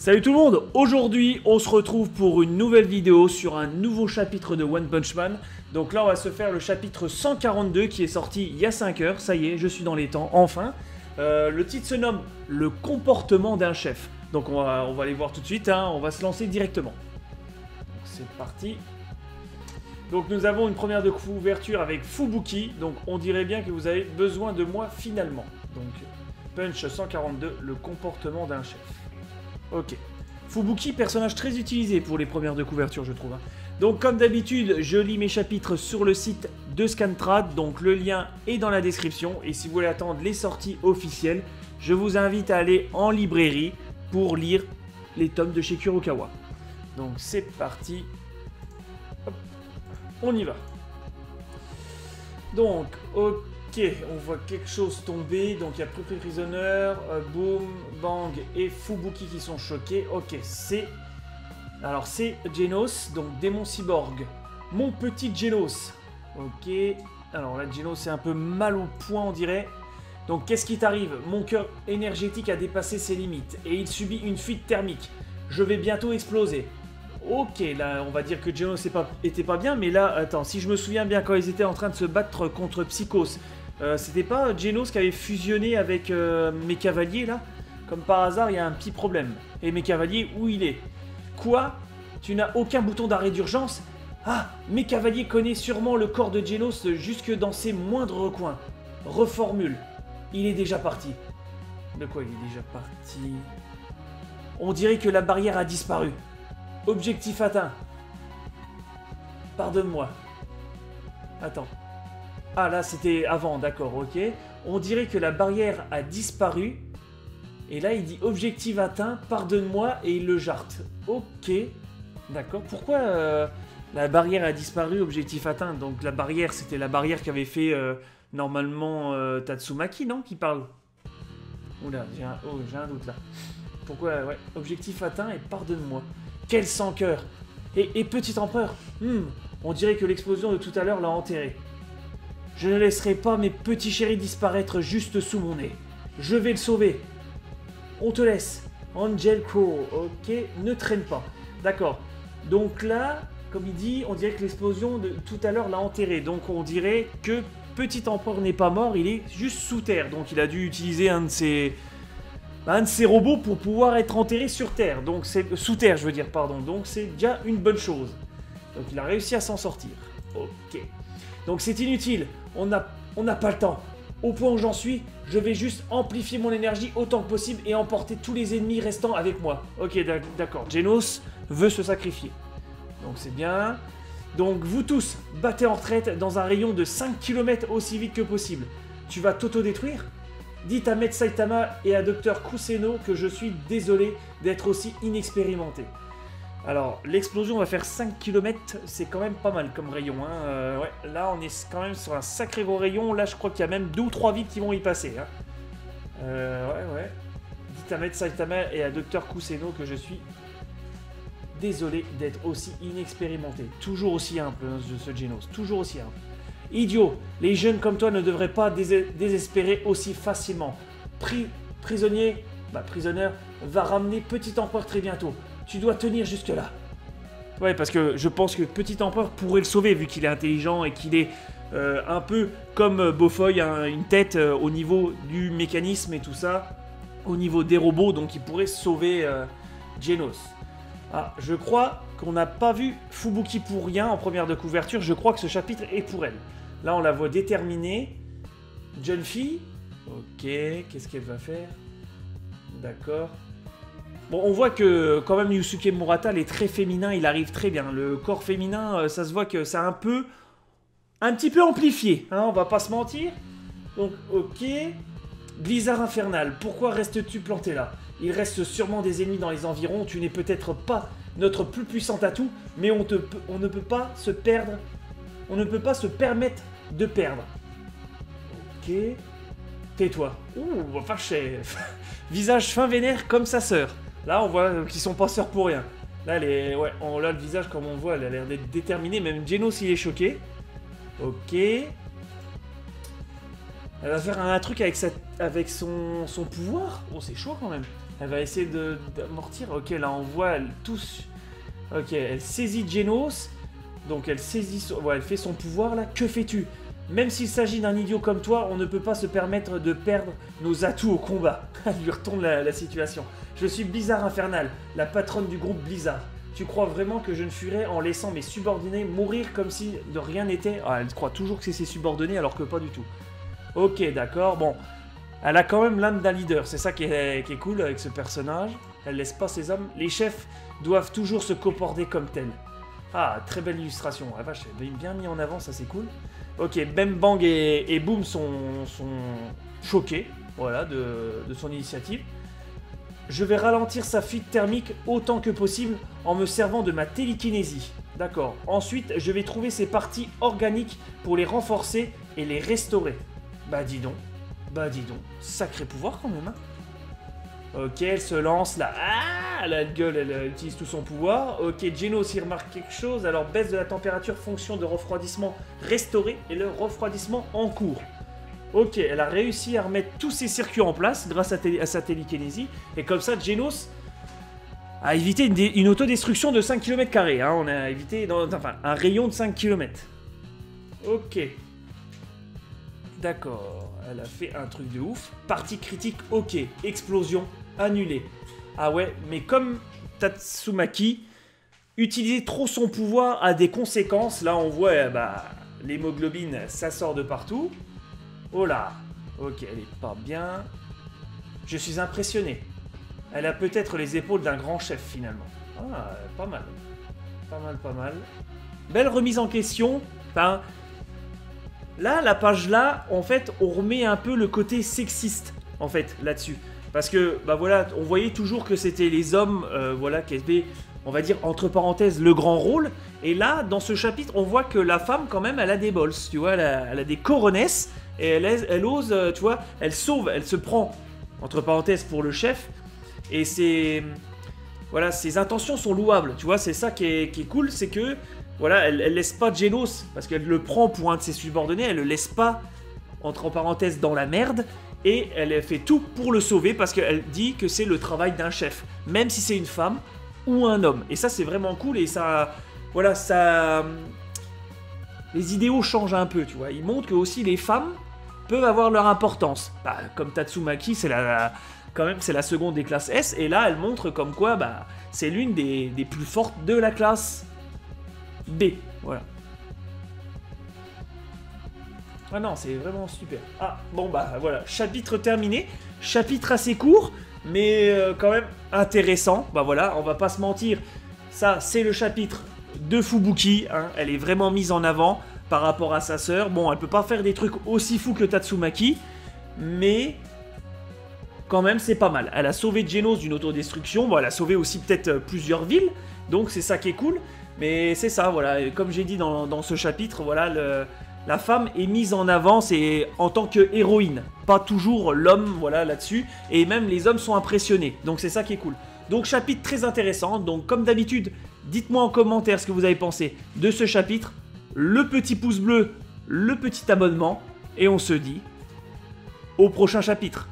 Salut tout le monde, aujourd'hui on se retrouve pour une nouvelle vidéo sur un nouveau chapitre de One Punch Man. Donc là on va se faire le chapitre 142 qui est sorti il y a 5 heures, ça y est, je suis dans les temps, enfin. Le titre se nomme Le comportement d'un chef. Donc on va aller voir tout de suite, hein, on va se lancer directement. C'est parti. Donc nous avons une première de couverture avec Fubuki, donc on dirait bien que vous avez besoin de moi finalement. Donc Punch 142, le comportement d'un chef. Ok. Fubuki, personnage très utilisé pour les premières de couverture, je trouve. Donc, comme d'habitude, je lis mes chapitres sur le site de Scantrad. Donc, le lien est dans la description. Et si vous voulez attendre les sorties officielles, je vous invite à aller en librairie pour lire les tomes de chez Kurokawa. Donc, c'est parti. Hop. On y va. Donc, ok. Ok, on voit quelque chose tomber, donc il y a Prisoner, Boom, Bang et Fubuki qui sont choqués. Ok, c'est... Alors c'est Genos, donc démon cyborg. Mon petit Genos. Ok, alors là Genos c'est un peu mal au point on dirait. Donc qu'est-ce qui t'arrive? Mon cœur énergétique a dépassé ses limites et il subit une fuite thermique. Je vais bientôt exploser. Ok, là on va dire que Genos était pas bien, mais là, attends, si je me souviens bien quand ils étaient en train de se battre contre Psychos, c'était pas Genos qui avait fusionné avec mes cavaliers là? Comme par hasard, il y a un petit problème. Et mes cavaliers, où il est? Quoi? Tu n'as aucun bouton d'arrêt d'urgence? Ah, mes cavaliers connaissent sûrement le corps de Genos jusque dans ses moindres recoins. Reformule. Il est déjà parti. De quoi il est déjà parti? On dirait que la barrière a disparu. Objectif atteint. Pardonne-moi. Attends. Ah là c'était avant, d'accord, ok. On dirait que la barrière a disparu. Et là il dit objectif atteint, pardonne-moi, et il le jarte. Ok. D'accord. Pourquoi la barrière a disparu, objectif atteint? Donc la barrière, c'était la barrière qu'avait fait normalement Tatsumaki, non? Qui parle. Oula, j'ai un doute là. Pourquoi, ouais, objectif atteint et pardonne-moi. Quel sans-cœur! Et petit empereur, on dirait que l'explosion de tout à l'heure l'a enterré. Je ne laisserai pas mes petits chéris disparaître juste sous mon nez. Je vais le sauver. On te laisse. Angel Crow, ok, ne traîne pas. D'accord. Donc là, comme il dit, on dirait que l'explosion de tout à l'heure l'a enterré. Donc on dirait que petit empereur n'est pas mort, il est juste sous terre. Donc il a dû utiliser un de ses robots pour pouvoir être enterré sur Terre, donc c'est sous Terre, je veux dire, pardon. Donc c'est déjà une bonne chose. Donc il a réussi à s'en sortir. Ok. Donc c'est inutile. On n'a pas le temps. Au point où j'en suis, je vais juste amplifier mon énergie autant que possible et emporter tous les ennemis restants avec moi. Ok, d'accord. Genos veut se sacrifier. Donc c'est bien. Donc vous tous, battez en retraite dans un rayon de 5 km aussi vite que possible. Tu vas t'auto-détruire ? Dites à Maître Saitama et à Dr Kuseno que je suis désolé d'être aussi inexpérimenté. Alors, l'explosion va faire 5 km, c'est quand même pas mal comme rayon. Hein. Ouais, là, on est quand même sur un sacré gros rayon. Là, je crois qu'il y a même 2 ou 3 vies qui vont y passer. Hein. Ouais. Dites à Maître Saitama et à Dr Kuseno que je suis désolé d'être aussi inexpérimenté. Toujours aussi humble, ce Genos. Toujours aussi humble. Idiot, les jeunes comme toi ne devraient pas désespérer aussi facilement. Prisonnier va ramener Petit Empereur très bientôt. Tu dois tenir jusque-là. Ouais, parce que je pense que Petit Empereur pourrait le sauver vu qu'il est intelligent et qu'il est un peu comme Beaufoy, hein, une tête au niveau du mécanisme et tout ça, au niveau des robots, donc il pourrait sauver Genos. Ah, je crois qu'on n'a pas vu Fubuki pour rien en première de couverture. Je crois que ce chapitre est pour elle. Là, on la voit déterminée. Jeune fille. Ok, qu'est-ce qu'elle va faire? D'accord. Bon, on voit que quand même Yusuke Murata, il est très féminin, il arrive très bien. Le corps féminin, ça se voit que c'est un petit peu amplifié. Hein, on va pas se mentir. Donc, ok. Blizzard infernal, pourquoi restes-tu planté là? Il reste sûrement des ennemis dans les environs. Tu n'es peut-être pas notre plus puissant atout, mais on ne peut pas se perdre. On ne peut pas se permettre de perdre. Ok. Tais-toi. Ouh, fâché. Visage fin vénère comme sa sœur. Là, on voit qu'ils sont pas sœurs pour rien. Là, là, le visage, comme on voit, elle a l'air d'être déterminée. Même Genos, il est choqué. Ok. Elle va faire un truc avec son pouvoir. Oh, c'est chaud quand même. Elle va essayer d'amortir. Ok, là on voit, elle touche. Ok, elle saisit Genos. Donc elle saisit... Ouais, elle fait son pouvoir là. Que fais-tu? Même s'il s'agit d'un idiot comme toi, on ne peut pas se permettre de perdre nos atouts au combat. Elle lui retourne la situation. Je suis Blizzard Infernal, la patronne du groupe Blizzard. Tu crois vraiment que je ne fuirais en laissant mes subordonnés mourir comme si de rien n'était? Ah, elle croit toujours que c'est ses subordonnés alors que pas du tout. Ok, d'accord, bon. Elle a quand même l'âme d'un leader, c'est ça qui est cool avec ce personnage. Elle laisse pas ses hommes. Les chefs doivent toujours se comporter comme tels. Ah, très belle illustration. Ah vache, bien mis en avant, ça c'est cool. Ok, Bem Bang et Boom sont choqués, voilà, de son initiative. Je vais ralentir sa fuite thermique autant que possible en me servant de ma télékinésie. D'accord. Ensuite, je vais trouver ses parties organiques pour les renforcer et les restaurer. Bah dis donc. Sacré pouvoir quand même, hein. Ok, elle se lance là. Ah, la gueule, elle utilise tout son pouvoir. Ok, Geno aussi remarque quelque chose. Alors, baisse de la température, fonction de refroidissement restauré et le refroidissement en cours. Ok, elle a réussi à remettre tous ses circuits en place grâce à sa télékinésie. Et comme ça, Genos a évité une autodestruction de 5 km². Hein. On a évité un rayon de 5 km. Ok. D'accord. Elle a fait un truc de ouf. Partie critique, ok. Explosion, annulée. Ah ouais, mais comme Tatsumaki, utiliser trop son pouvoir a des conséquences. Là, on voit l'hémoglobine, ça sort de partout. Oh là. Ok, elle est pas bien. Je suis impressionné. Elle a peut-être les épaules d'un grand chef, finalement. Ah, pas mal. Pas mal. Belle remise en question. Enfin, là, la page là, en fait, on remet un peu le côté sexiste, en fait, là-dessus. Parce que, bah voilà, on voyait toujours que c'était les hommes, voilà, qui avaient, on va dire, entre parenthèses, le grand rôle. Et là, dans ce chapitre, on voit que la femme, quand même, elle a des bols, tu vois, elle a des coronesses. Et elle ose, tu vois, elle sauve, elle se prend, entre parenthèses, pour le chef. Et voilà, ses intentions sont louables, tu vois, c'est ça qui est cool, c'est que, voilà, elle laisse pas Genos, parce qu'elle le prend pour un de ses subordonnés, elle le laisse pas, entre parenthèses, dans la merde, et elle fait tout pour le sauver, parce qu'elle dit que c'est le travail d'un chef, même si c'est une femme ou un homme. Et ça, c'est vraiment cool, et ça, voilà, ça... Les idéaux changent un peu, tu vois, ils montrent que aussi les femmes peuvent avoir leur importance. Bah, comme Tatsumaki, c'est quand même, c'est la seconde des classes S, et là, elle montre comme quoi, bah, c'est l'une des plus fortes de la classe B, voilà. Ah non, c'est vraiment super. Ah, bon bah, voilà, chapitre terminé, chapitre assez court, mais quand même intéressant. Bah voilà, on va pas se mentir, ça, c'est le chapitre de Fubuki, hein. Elle est vraiment mise en avant par rapport à sa sœur. Bon, elle peut pas faire des trucs aussi fous que Tatsumaki, mais... quand même, c'est pas mal. Elle a sauvé Genos d'une autodestruction. Bon, elle a sauvé aussi peut-être plusieurs villes. Donc, c'est ça qui est cool. Mais c'est ça, voilà. Et comme j'ai dit dans ce chapitre, voilà, la femme est mise en avant en tant que héroïne. Pas toujours l'homme, voilà, là-dessus. Et même les hommes sont impressionnés. Donc, c'est ça qui est cool. Donc, chapitre très intéressant. Donc, comme d'habitude, dites-moi en commentaire ce que vous avez pensé de ce chapitre. Le petit pouce bleu, le petit abonnement. Et on se dit au prochain chapitre.